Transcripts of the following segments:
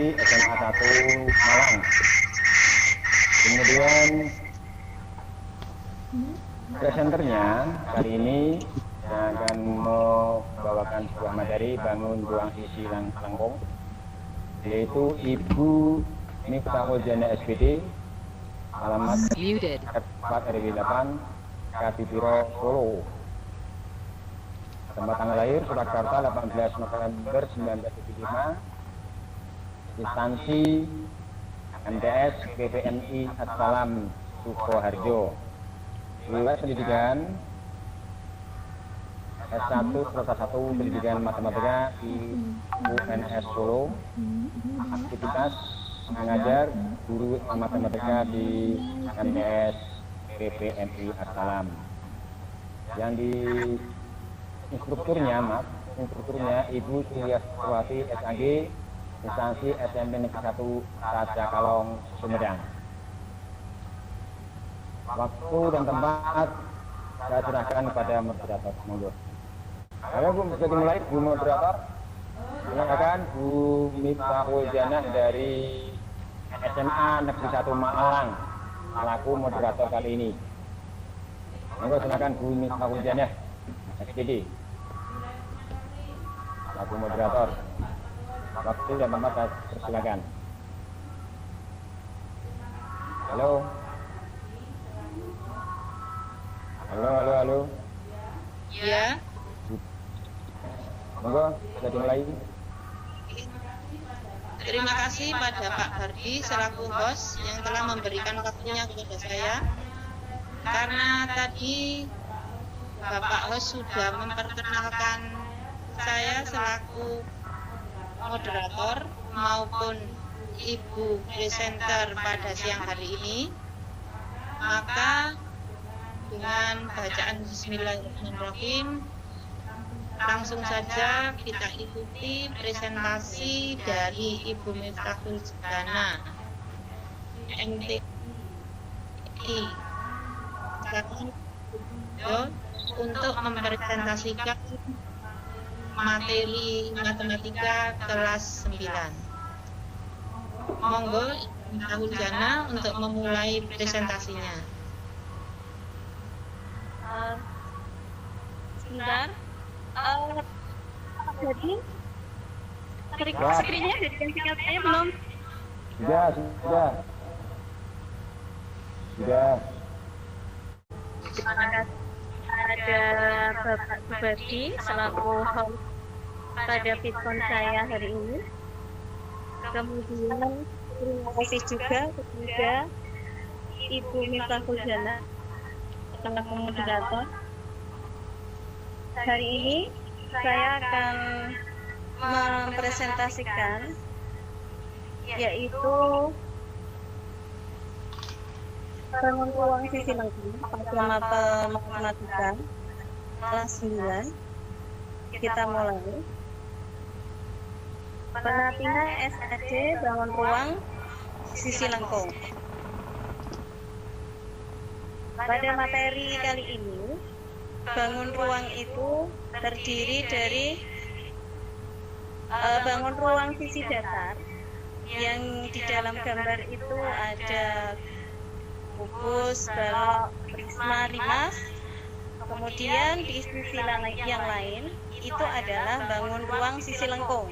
dari SMA 1 Malang. Kemudian presenternya kali ini akan membawakan sebuah materi bangun ruang sisi Lengkong, yaitu Ibu Miftahul Jannah SPD, alamat R4 RW 8 Kadipiro Solo. Tempat tanggal lahir Surakarta 18 November 1975. Instansi MTS PPNI Assalam Sukoharjo. Riwayat pendidikan S1 Strata 1 Pendidikan Matematika di UNS Solo. Aktivitas mengajar guru matematika di MTS PPNI Assalam. Yang di instrukturnya Ibu Suryastawati SAG, instansi SMP Negeri 1 Raja Kalong, Sumedang. Waktu dan tempat saya serahkan kepada moderator. Monggo. Ayo Bu, bisa dimulai Bu moderator. Silakan Bu Miftahul Jannah dari SMA Negeri 1 Malang selaku moderator kali ini. Monggo silakan Bu Miftahul Jannah SPD selaku moderator. Waktu dan tempat saya persilakan. Halo. Halo. Ya. Monggo, bisa dimulai. Terima kasih pada Pak Bardi selaku host yang telah memberikan waktunya kepada saya. Karena tadi Bapak host sudah memperkenalkan saya selaku moderator maupun Ibu presenter pada siang hari ini, maka dengan bacaan Bismillahirrahmanirrahim langsung saja kita ikuti presentasi dari Ibu Miftahul Jannah MTI untuk mempresentasikan materi matematika kelas 9. Monggo Ibu Miftahul Jannah untuk memulai presentasinya. Sebentar. Jadi screen-nya udah dikasih saya belum? Sudah. Terima kasih ada Bapak Subardi selaku host pada pitcon saya hari ini. Kemudian terima kasih juga kepada Ibu Miftahul Jannah selaku moderator. Hari ini saya akan mempresentasikan yaitu bangun ruang sisi Lengkong pada mata matematika kelas 9. Kita mulai. Pelatihan SAD bangun ruang sisi Lengkong. Pada materi kali ini, bangun ruang itu terdiri dari bangun ruang sisi datar yang di dalam gambar itu ada kubus, balok, prisma, rimas. Kemudian di sisi yang lain itu adalah bangun ruang sisi lengkung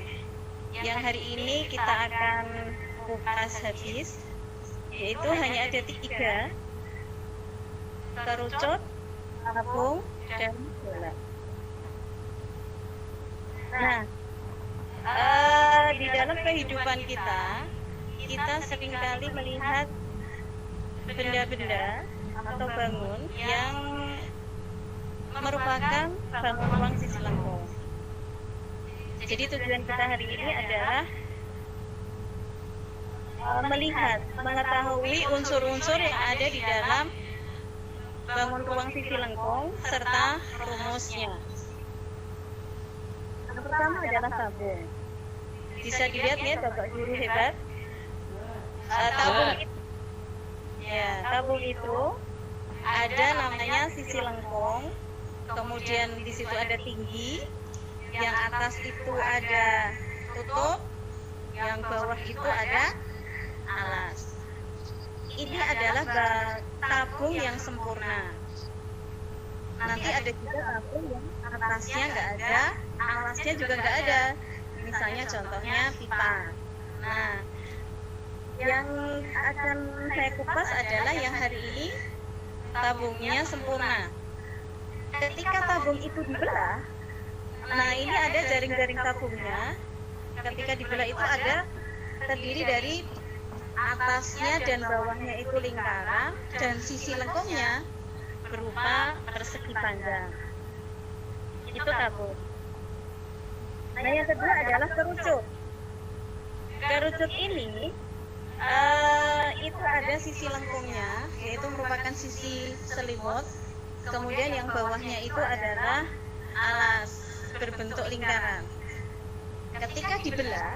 yang hari ini kita akan kupas habis, yaitu hanya ada 3: kerucut, tabung, dan bola. Nah, di dalam kehidupan kita seringkali melihat benda-benda atau bangun yang merupakan bangun ruang sisi lengkung. Jadi tujuan kita hari ini adalah mengetahui unsur-unsur yang ada di dalam bangun ruang sisi lengkung serta rumusnya. Yang pertama adalah tabung. Bisa dilihat ya Bapak Guru hebat. Tabung itu ada namanya sisi lengkung. Kemudian di situ ada tinggi. Yang atas itu ada tutup. yang bawah itu ada alas. Ini adalah tabung yang sempurna. Nanti ada juga tabung yang atasnya nggak ada, alasnya juga nggak ada. Misalnya contohnya pipa. Nah, yang akan saya kupas adalah yang hari ini tabungnya sempurna. Ketika tabung itu dibelah, nah ini ada jaring-jaring tabungnya. Ketika dibelah itu ada terdiri dari atasnya dan bawahnya itu lingkaran dan sisi lengkungnya berupa persegi panjang. Itu tabung. Nah, yang kedua adalah kerucut. Kerucut ini itu ada sisi lengkungnya, yaitu merupakan sisi selimut. Kemudian yang bawahnya itu adalah alas berbentuk lingkaran. Ketika dibelah,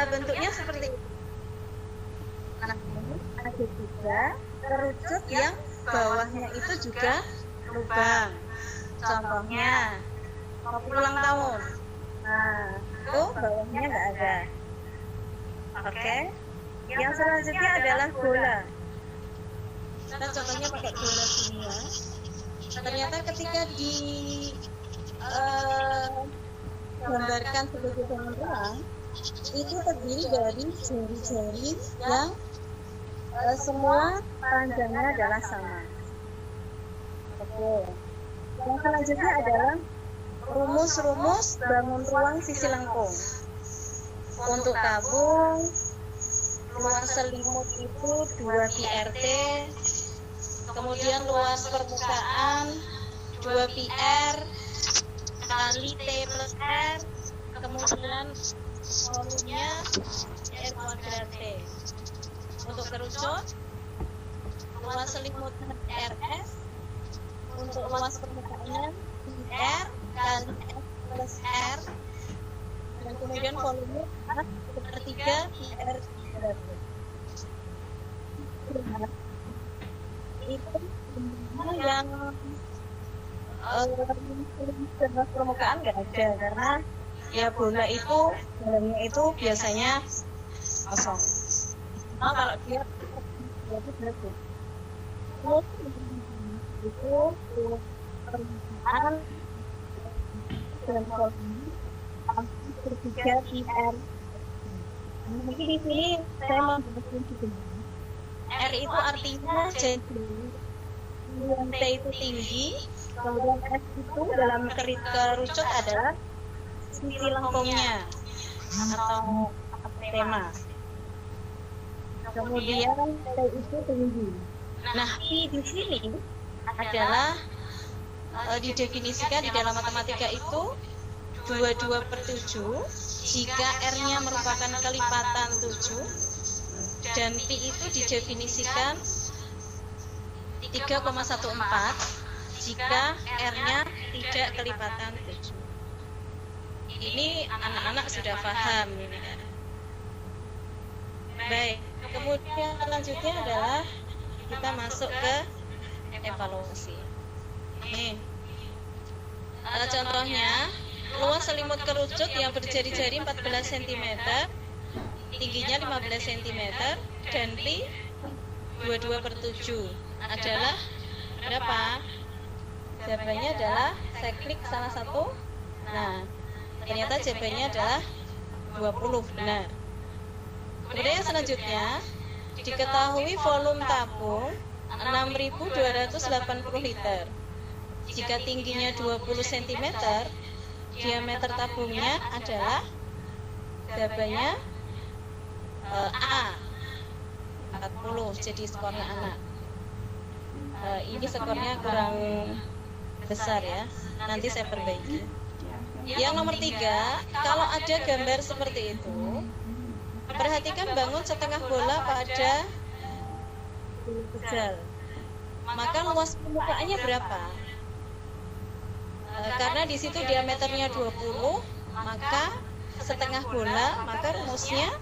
bentuknya seperti itu. Nah, ada juga kerucut yang bawahnya itu juga lubang. Contohnya kopi ulang tahun. Nah, itu bawahnya nggak ada. Oke. Yang selanjutnya adalah bola. Kita contohnya pakai bola sini ya. Ternyata ketika gambarkan sebagai bangun ruang, itu terdiri dari jari-jari yang semua panjangnya adalah sama. Oke. Yang selanjutnya adalah rumus-rumus bangun ruang sisi lengkung. Untuk tabung, luas selimut itu 2 PRT, kemudian luas permukaan 2 PR kali T plus R, kemudian volumenya R kuadrat T. Untuk kerucut, luas selimut RS, untuk luas permukaannya R kali S plus R, dan kemudian volume sepertiga PR kuadrat T. Itu yang permukaan nggak ada, karena ya bola itu dalamnya itu biasanya kosong. Nah, kalau dia berarti bagus. Itu permukaan dan volume sepertiga PR. Mungkin di sini saya menjelaskan sedikit. R itu artinya jadi T itu tinggi, kemudian S itu dalam kerucut adalah sisi lengkungnya atau tema. Kemudian T itu tinggi. Nah, I di sini adalah didefinisikan di dalam matematika itu 22/7 jika R-nya merupakan kelipatan 7, dan Pi itu didefinisikan 3,14 jika R-nya tidak kelipatan 7. Ini anak-anak sudah paham ini. Baik, kemudian selanjutnya adalah kita masuk ke evaluasi. Nih, contohnya luas selimut kerucut yang berjari-jari 14 cm, tingginya 15 cm, dan Pi 22/7 adalah berapa? Jawabannya adalah saya klik salah satu. Nah, ternyata jawabannya adalah 20, benar. Kemudian yang selanjutnya, diketahui volume tabung 6.280 liter. Jika tingginya 20 cm, diameter tabungnya adalah jawabannya A 40, jadi skornya anak. Ini skornya kurang besar ya, nanti saya perbaiki. Yang nomor 3, kalau ada gambar seperti itu, perhatikan bangun setengah bola pada pedal. Maka luas permukaannya berapa? Karena di situ diameternya 20, maka setengah bola, maka rumusnya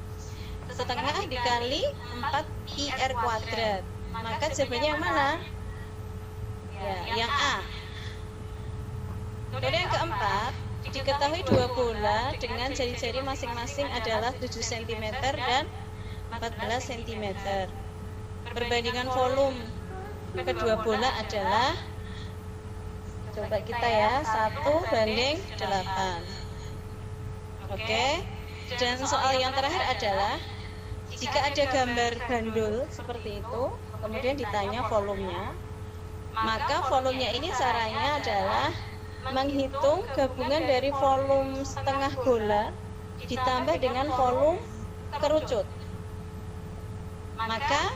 setengah dikali 4 IR kuadrat. Maka jawabannya yang mana? Ya, yang A. Kemudian yang keempat, Diketahui dua bola dengan jari-jari masing-masing adalah 7 cm dan 14 cm. Perbandingan volume kedua bola adalah, coba kita ya, 1:8. Oke. Dan soal yang terakhir adalah, jika ada gambar gandul seperti itu, kemudian ditanya volumenya, maka volumenya ini caranya adalah menghitung gabungan dari volume setengah bola ditambah dengan volume kerucut. Maka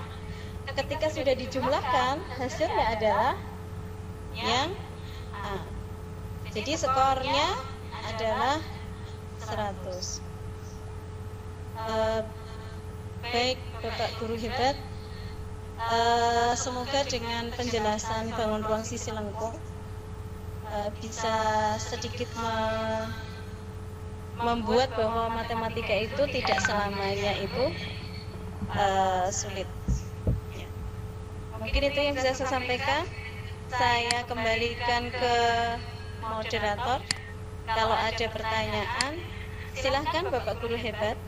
ketika sudah dijumlahkan, hasilnya adalah yang A. Jadi skornya adalah 100. Baik Bapak Guru hebat, semoga dengan penjelasan bangun ruang sisi lengkung bisa sedikit membuat bahwa matematika itu tidak selamanya itu sulit. Mungkin itu yang bisa saya sampaikan. Saya kembalikan ke moderator. Kalau ada pertanyaan, silahkan Bapak Guru hebat.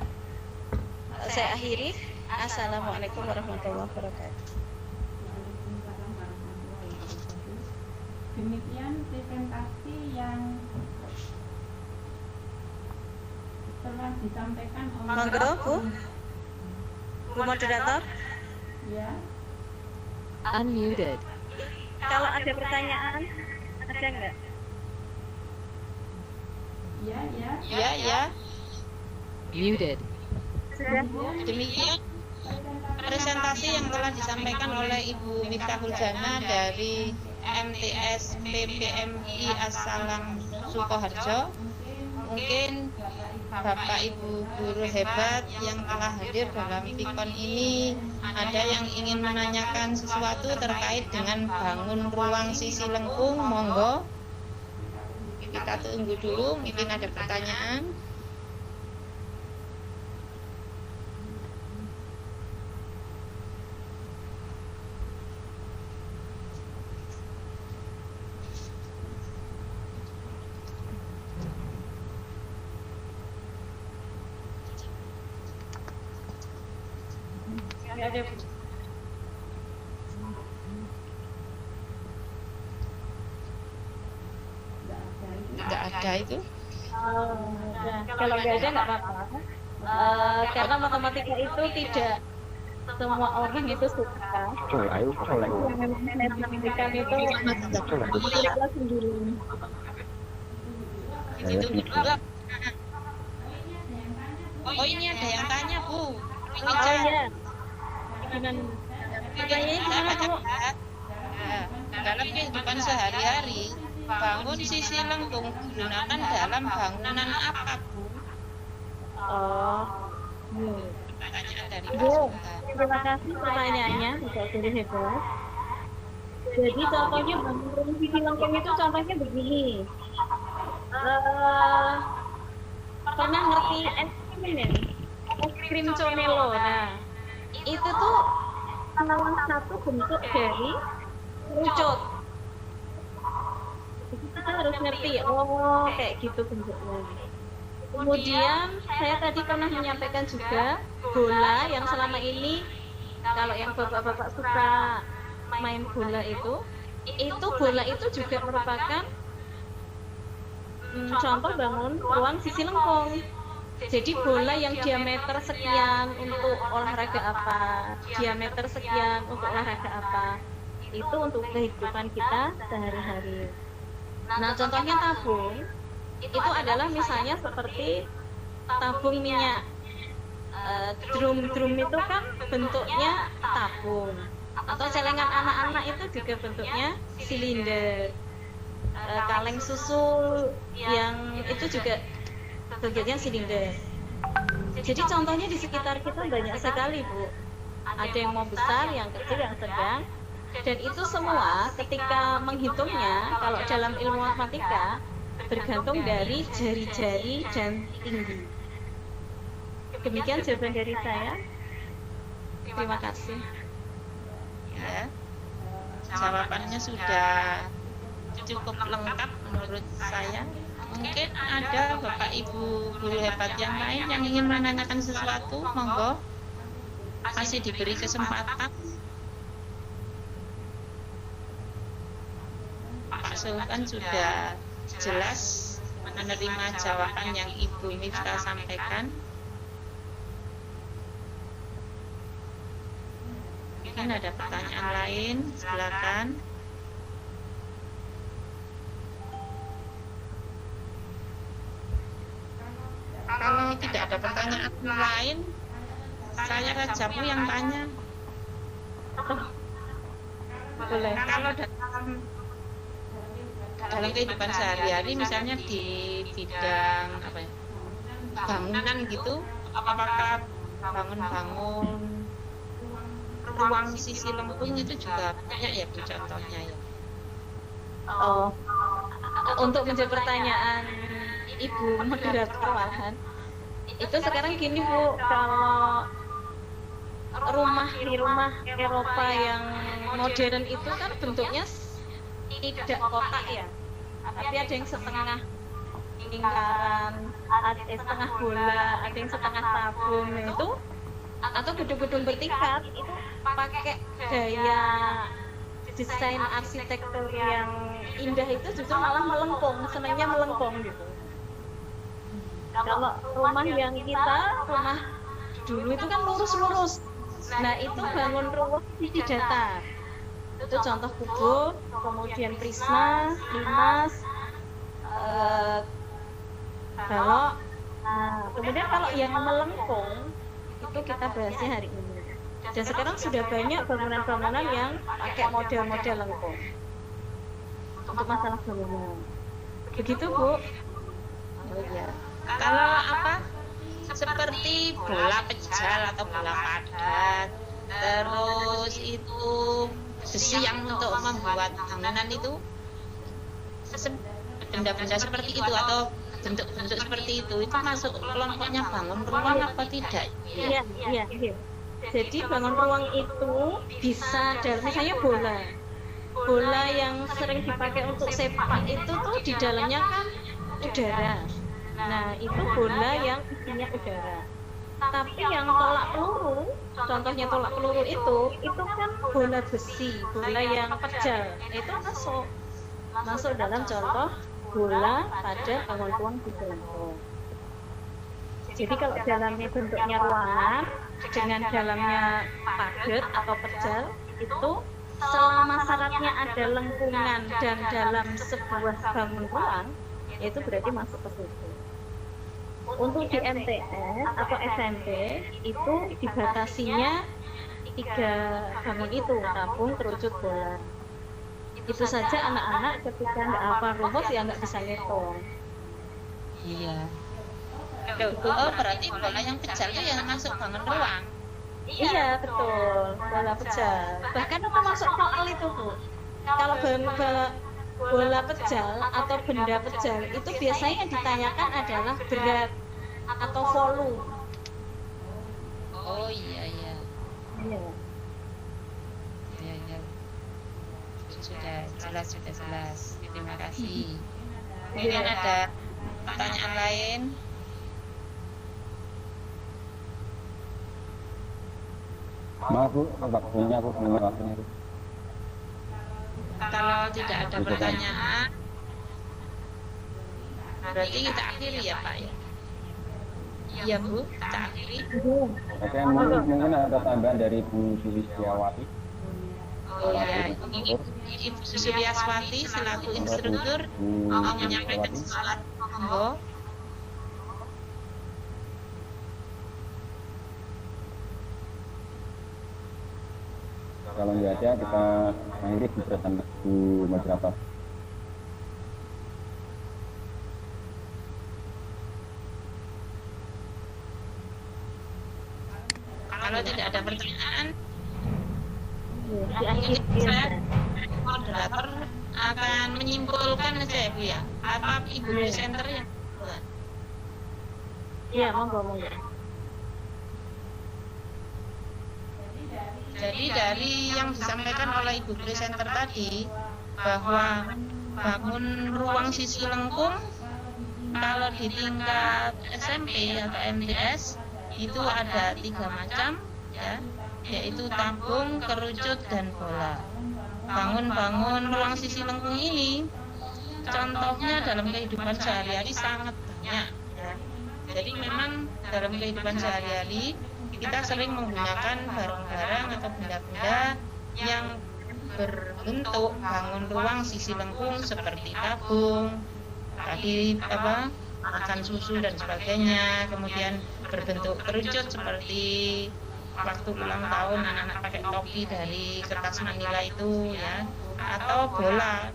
Saya akhiri. Assalamualaikum warahmatullahi wabarakatuh. Demikian presentasi yang telah disampaikan oleh Monggo, Bu. Bu moderator. ya. Unmuted. Kalau ada pertanyaan, ada nggak? Ya. Muted. Sudah. Demikian presentasi yang telah disampaikan oleh Ibu Miftahul Jannah dari MTS PPMI Asalam Sukoharjo. Mungkin Bapak Ibu guru hebat yang telah hadir dalam Pikon ini ada yang ingin menanyakan sesuatu terkait dengan bangun ruang sisi lengkung, monggo. Kita tunggu dulu, mungkin ada pertanyaan. Nggak ada itu. Kalau nggak ada nggak apa-apa. Karena matematika itu tidak semua orang itu suka. Matematika itu kelas sendiri. Itu juga. Oh ini ada yang tanya Bu. Oh iya. Gimana? Pertanyaannya gimana Bu? Dalam kehidupan sehari-hari, bangun sisi lengkung digunakan dalam bangunan apa Bu? Oh. Pertanyaan dari Pak Bu, Sultan. terima kasih pertanyaannya, Bapak Guru hebat. Jadi contohnya bangun rumah sisi lengkung itu contohnya begini. Pernah ngerti es krim ya? Es krim Comelo. Nah, itu tuh salah satu bentuk dari kerucut. Jadi kita harus ngerti, oh kayak gitu bentuknya. Kemudian saya tadi pernah menyampaikan juga bola yang selama ini kalau yang bapak-bapak suka main bola itu bola itu juga merupakan contoh bangun ruang sisi lengkung. Jadi bola yang diameter sekian untuk olahraga apa, diameter sekian untuk olahraga apa, itu untuk kehidupan kita sehari-hari. Nah contohnya tabung, itu adalah misalnya seperti tabung minyak. Drum itu kan bentuknya tabung, atau celengan anak-anak itu juga bentuknya silinder. Kaleng susu yang itu juga bentuknya silinder. Jadi contohnya di sekitar kita banyak sekali Bu. Ada yang mau besar, yang kecil, yang sedang. Dan itu semua ketika menghitungnya, kalau dalam ilmu matematika bergantung dari jari-jari dan tinggi. Demikian jawaban dari saya. Terima kasih. Ya, jawabannya sudah cukup lengkap menurut saya. Mungkin ada Bapak Ibu guru hebat yang lain yang ingin menanyakan sesuatu, monggo. Masih diberi kesempatan. Pak Sultan sudah jelas menerima jawaban yang Ibu Miftah sampaikan. Mungkin ada pertanyaan lain, silakan. Kalau tidak ada pertanyaan lain, saya Rajabu yang tanya. Boleh. Kalau dalam kehidupan sehari-hari, misalnya di bidang apa ya, bangunan gitu, apakah bangun-bangun ruang sisi lengkung itu juga banyak ya Bu contohnya ya? Oh, untuk menjawab pertanyaan Ibu moderator malahan, itu sekarang gini Bu, kalau rumah di rumah Eropa yang modern itu kan bentuknya tidak kotak ya, tapi ada yang setengah lingkaran, ada yang setengah bola, ada yang setengah tabung itu, atau gedung-gedung bertingkat itu pakai gaya desain arsitektur yang indah itu justru malah melengkung, senangnya melengkung gitu. Kalau rumah yang kita, rumah dulu itu kan lurus-lurus. Nah itu bangun rumah sisi datar. Itu contoh kubur, kemudian prisma, limas, balok. Nah, kemudian kalau yang melengkung itu kita bahasnya hari ini. Dan sekarang sudah banyak bangunan-bangunan yang pakai model-model lengkung untuk masalah bangunan. Begitu Bu. Oh iya. Kalau apa seperti bola pejal atau bola padat, terus itu besi yang untuk membuat bangunan itu, benda-benda seperti itu atau bentuk-bentuk seperti itu masuk kelompoknya bangun ruang apa tidak? Iya. Jadi bangun ruang itu bisa dalam misalnya bola yang sering dipakai untuk sepak itu tuh di dalamnya kan udara. Nah itu bola yang isinya udara. Tapi yang tolak peluru, contohnya tolak peluru itu kan bola besi, bola yang pejal, itu masuk dalam contoh bola pada bangun ruang di dalam ruang. Jadi kalau dalamnya bentuknya ruangan dengan dalamnya padat atau pejal itu selama syaratnya ada lengkungan dan dalam sebuah bangun ruang itu berarti masuk ke situ. Untuk di MTS atau SMP itu dibatasinya 3 bangun itu, tabung, kerucut, bola. Itu saja anak-anak ketika nggak hafal rumus ya nggak bisa ngitung. Iya. Oh berarti bola yang pejal itu yang masuk bangun ruang? Iya betul, bola pejal. Bahkan itu masuk soal itu Bu. Kalau bola pejal atau benda pejal itu biasanya yang ditanyakan adalah berat atau volume. Oh iya. Iya. Sudah jelas. Terima kasih. Mungkin ada pertanyaan lain? Maaf Bu, waktunya aku mendengar waktunya. Kalau tidak ada pertanyaan, berarti kita akhiri ya Pak ya? Iya Bu, kita akhiri. Oke, mungkin ada tambahan dari Bu Sulistiawati. Oh iya, Ibu Sulistiawati selaku instruktur mau menyampaikan sesuatu, monggo. Kalau nggak ada, kita akhiri di bersama Bu moderator. Kalau tidak ada pertanyaan, Diakhiri. saya moderator akan menyimpulkan saja ya Bu ya. Apa Ibu presenter yang buat? Iya, monggo. Jadi dari yang disampaikan oleh Ibu presenter tadi bahwa bangun ruang sisi lengkung Kalau di tingkat SMP atau MTS itu ada 3 macam, ya, yaitu tabung, kerucut, dan bola. Bangun-bangun ruang sisi lengkung ini contohnya dalam kehidupan sehari-hari sangat banyak, ya. Jadi memang dalam kehidupan sehari-hari kita sering menggunakan barang-barang atau benda-benda yang berbentuk bangun ruang sisi lengkung seperti tabung, tadi makan susu dan sebagainya, kemudian berbentuk kerucut seperti waktu ulang tahun anak-anak pakai topi dari kertas manila itu, ya, atau bola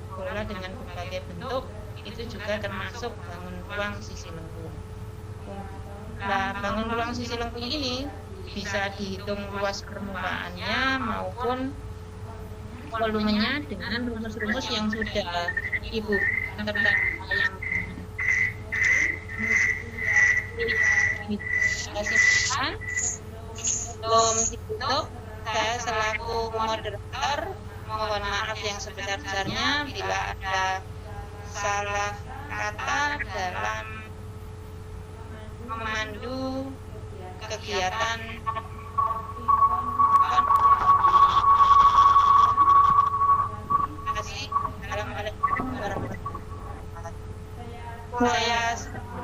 dengan berbagai bentuk itu juga termasuk bangun ruang sisi lengkung. Nah, bangun ruang sisi lengkung ini bisa dihitung luas permukaannya maupun volumenya dengan rumus-rumus yang sudah Ibu terdapat yang sebelum ditutup, saya selaku moderator mohon maaf yang sebesar-besarnya bila ada salah kata dalam memandu kegiatan. Terima kasih. Assalamualaikum warahmatullahi wabarakatuh.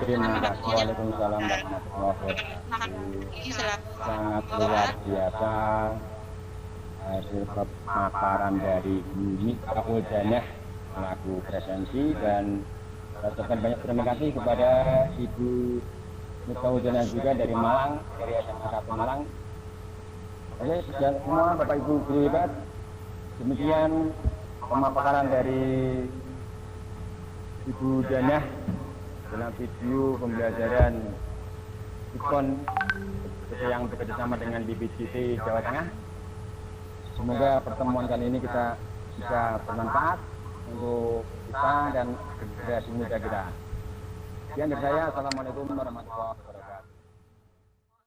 Terima kasih. Waalaikumsalam warahmatullahi wabarakatuh. Sangat luar biasa hasil pemaparan dari Bu Miftahul Janah selaku presensi, dan saya ucapkan banyak terima kasih kepada Ibu Miftahul Janah juga dari Malang, dari SMA 1 Malang. Oke, sekian semua Bapak Ibu guru hebat. Demikian pemaparan dari Ibu Janah dalam video pembelajaran ikon yang bekerjasama dengan BPJT Jawa Tengah. Semoga pertemuan kali ini kita bisa bermanfaat untuk kita dan generasi muda kita. Sekian dari saya. Assalamualaikum warahmatullahi wabarakatuh.